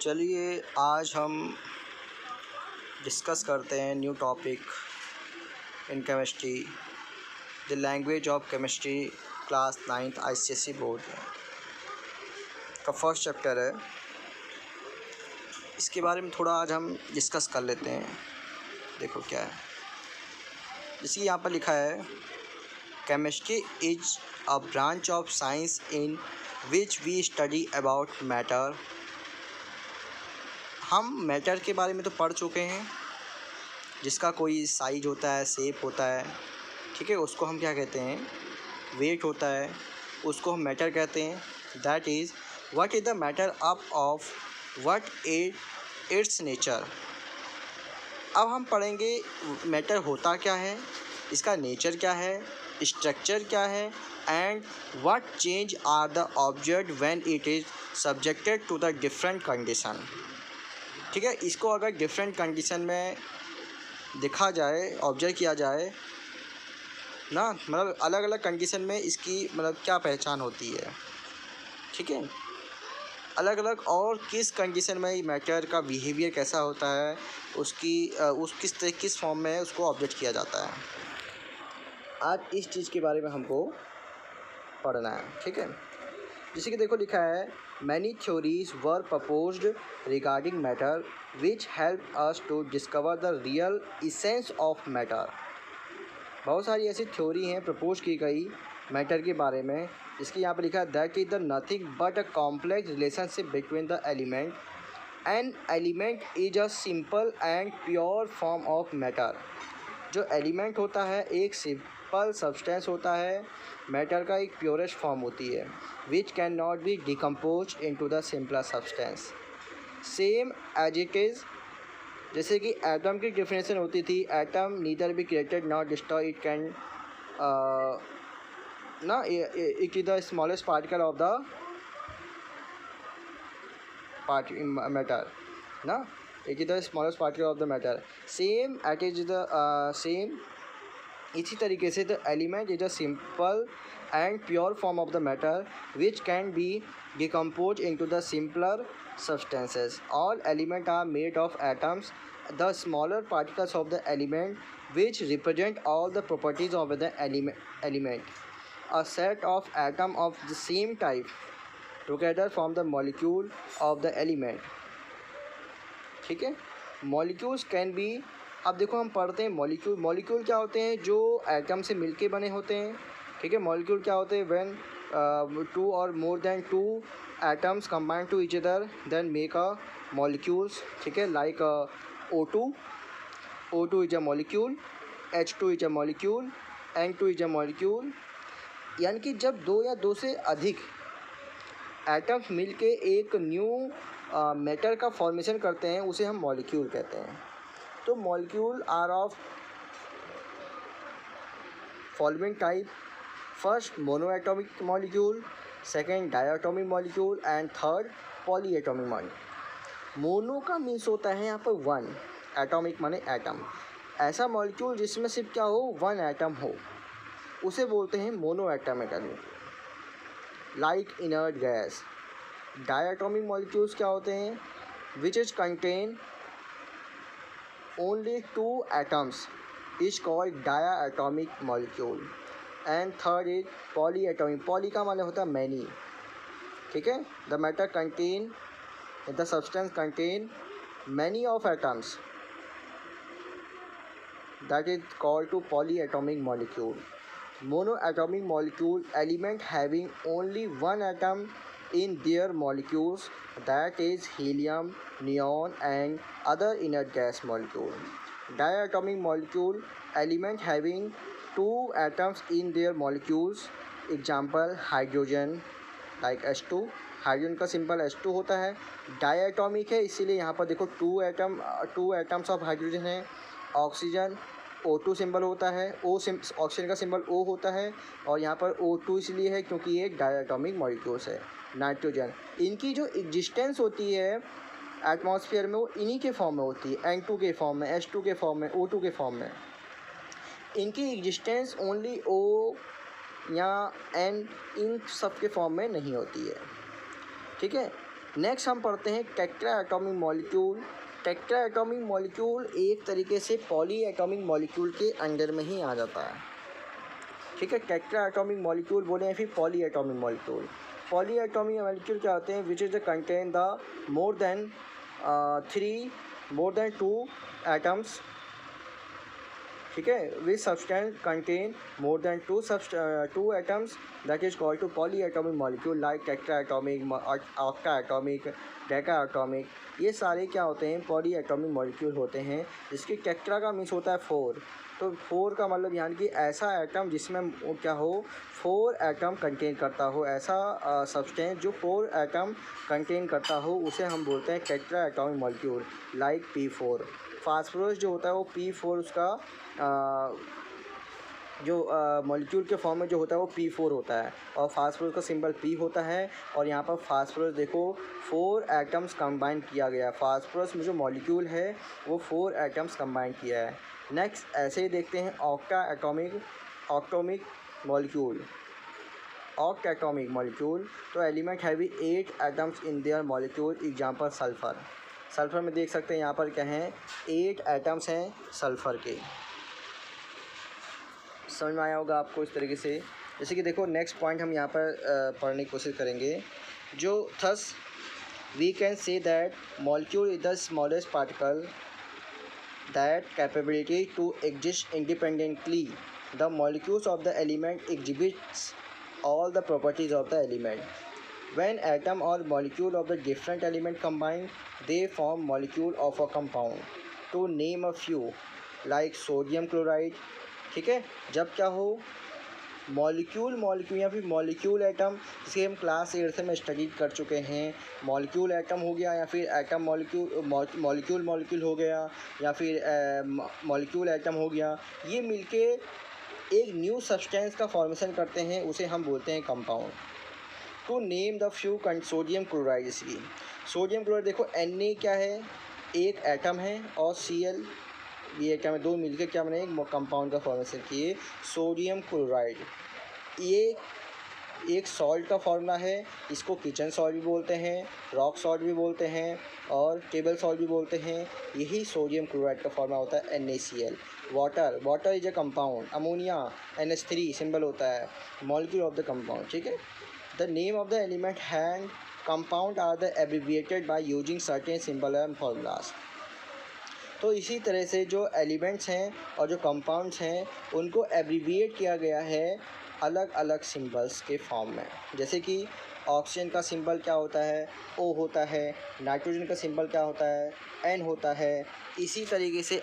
चलिए आज हम डिस्कस करते हैं new topic in chemistry, the language of chemistry, class 9th ICSE board का फर्स्ट चैप्टर है। इसके बारे में थोड़ा आज हम डिस्कस कर लेते हैं। देखो क्या है, जैसे यहाँ पर लिखा है, chemistry is a branch of science in which we study about matter. हम मैटर के बारे में तो पढ़ चुके हैं, जिसका कोई साइज होता है, शेप होता है, ठीक है, उसको हम क्या कहते हैं, वेट होता है, उसको हम मैटर कहते हैं। That is what is the matter up of what it's nature. अब हम पढ़ेंगे मैटर होता क्या है, इसका नेचर क्या है, स्ट्रक्चर क्या है, and what change are the object when it is subjected to the different condition. ठीक है, इसको अगर डिफरेंट कंडीशन में देखा जाए, ऑब्जर्व किया जाए ना, मतलब अलग अलग कंडीशन में इसकी मतलब क्या पहचान होती है, ठीक है, अलग अलग और किस कंडीशन में मैटर का बिहेवियर कैसा होता है, उसकी किस फॉर्म में उसको ऑब्जर्व किया जाता है। आज इस चीज़ के बारे में हमको पढ़ना है, ठीक है। जैसे कि देखो लिखा है, many theories were proposed regarding matter which help us to discover the real essence of matter. बहुत सारी ऐसी थ्योरी हैं प्रपोज की गई मैटर के बारे में, जिसके यहाँ पर लिखा है, that is the nothing but a complex relationship between the element. An element is a simple and pure form of matter. जो एलिमेंट होता है एक सिंपल सब्सटेंस होता है, मैटर का एक प्योरेस्ट फॉर्म होती है, which can not be decompose into the simpler substance same as it is. जैसे कि एटम की डिफिनेशन होती थी, atom neither be created not destroy, it can ना it is the smallest particle of the matter ना, it is the smallest particle of the matter. Same it is the same इसी तरीके से the element is a simple and pure form of the matter which can be decompose into the simpler substances. All elements are made of atoms, the smaller particles of the element which represent all the properties of the element. A set of atoms of the same type together form the molecule of the element. ठीक है, molecules can be, अब देखो हम पढ़ते हैं molecule क्या होते हैं, जो एटम से मिलके बने होते हैं, ठीक है। मॉलिक्यूल क्या होते हैं, when two or more than two atoms combine to each other then make a molecules, ठीक है, like O2 is a molecule, H2 is a molecule, N2 is a molecule. यानी कि जब दो या दो से अधिक एटम्स मिलके एक न्यू मैटर का फॉर्मेशन करते हैं, उसे हम मॉलिक्यूल कहते हैं। तो molecule are of following type, first monoatomic molecule, second diatomic molecule and third polyatomic molecule. Mono का मीन्स होता है यहाँ पर वन, एटॉमिक माने एटम, ऐसा मॉलिक्यूल जिसमें सिर्फ क्या हो, वन एटम हो, उसे बोलते हैं monoatomic molecule, like inert gas. Diatomic molecules क्या होते हैं, which is contain only two atoms is called diatomic molecule. And third is polyatomic, poly का मतलब होता है many, ठीक है, the matter contain, the substance contain many of atoms, that is called to polyatomic molecule. Monoatomic molecule, element having only one atom in their molecules, that is helium, neon and other inert gas molecule. Diatomic molecule, element having two atoms in their molecules, example hydrogen, like H2, hydrogen का simple H2 होता है। Diatomic है, इसीलिए यहाँ पर देखो two atoms of hydrogen है। Oxygen O2 symbol होता है, ऑक्सीजन का सिंबल O होता है, और यहाँ पर O2 इसलिए है क्योंकि ये डायटॉमिक मॉलिक्यूल्स है। नाइट्रोजन, इनकी जो एग्जिस्टेंस होती है एटमॉस्फेयर में, वो इन्हीं के फॉर्म में होती है, N2 के फॉर्म में, H2 के फॉर्म में, O2 के फॉर्म में। इनकी एग्जिस्टेंस ओनली O या N इन सब के फॉर्म में नहीं होती है, ठीक है। नेक्स्ट हम पढ़ते हैं tetra atomic molecule. Tetra atomic molecule एक तरीके से पॉली एटॉमिक मॉलिक्यूल के अंडर में ही आ जाता है, ठीक है। टेट्रा एटॉमिक मॉलिक्यूल बोले या फिर poly atomic molecule. Poly atomic molecule क्या होते हैं? Which is the contain the more than 2 atoms, ठीक है। Which substance contain more than 2 atoms, that is called to poly atomic molecule like tetra atomic, octa atomic, deca atomic. ये सारे क्या होते हैं? पॉली एटॉमिक मॉलिक्यूल होते हैं। जिसकी टेट्रा का मीन्स होता है 4, तो 4 का मतलब यानी कि ऐसा एटम जिसमें क्या हो, 4 एटम कंटेन करता हो, ऐसा सब्सटेंस जो 4 एटम कंटेन करता हो, उसे हम बोलते हैं tetra atomic molecule like P4। Phosphorus जो होता है वो P4 उसका जो मॉलिक्यूल के फॉर्म में जो होता है वो P4 होता है, और फास्फोरस का सिंबल P होता है। और यहाँ पर फास्फोरस देखो 4 एटम्स कंबाइन किया गया है। फास्फोरस में जो मॉलिक्यूल है वो 4 एटम्स कंबाइन किया है। नेक्स्ट ऐसे ही देखते हैं octa atomic molecule. Octa atomic molecule, तो element have 8 atoms in their molecule. Example sulphur. Sulphur में देख सकते हैं यहाँ पर क्या हैं, 8 एटम्स हैं सल्फ़र के। समझ में आया होगा आपको इस तरीके से। जैसे कि देखो नेक्स्ट पॉइंट हम यहाँ पर पढ़ने की कोशिश करेंगे। जो thus we can say that molecule is the smallest particle that capability to exist independently. The molecules of the element exhibits all the properties of the element. When atom or molecule of the different element combine, they form molecule of a compound. To name a few, like sodium chloride, ठीक है। जब क्या हो, molecule या फिर molecule atom, जिसे हम class 8 में स्टडी कर चुके हैं। मॉलिक्यूल एटम हो गया या फिर एटम मॉलिक्यूल हो गया या फिर मॉलिक्यूल एटम हो गया, ये मिलके एक न्यू सब्सटेंस का फॉर्मेशन करते हैं, उसे हम बोलते हैं compound. To name the few sodium chloride. इसकी सोडियम क्लोराइड देखो Na क्या है, एक एटम है, और Cl ये एटम है, दो मिलकर क्या बने, एक कंपाउंड का फॉर्मेशन किए सोडियम क्लोराइड। ये एक सॉल्ट का फॉर्मूला है। इसको किचन सॉल्ट भी बोलते हैं, रॉक सॉल्ट भी बोलते हैं, और टेबल सॉल्ट भी बोलते हैं। यही सोडियम क्लोराइड का फॉर्मूला होता है NaCl। Water is a compound. Ammonia NH3 symbol होता है, मॉलिक्यूल ऑफ द कंपाउंड, ठीक है। The name of the element and compound are the abbreviated by using certain symbol and formulas. तो इसी तरह से जो एलिमेंट्स हैं और जो कंपाउंड्स हैं उनको एब्रिविएट किया गया है अलग अलग सिंबल्स के फॉर्म में। जैसे कि ऑक्सीजन का सिंबल क्या होता है, O होता है। नाइट्रोजन का सिंबल क्या होता है, N होता है। इसी तरीके से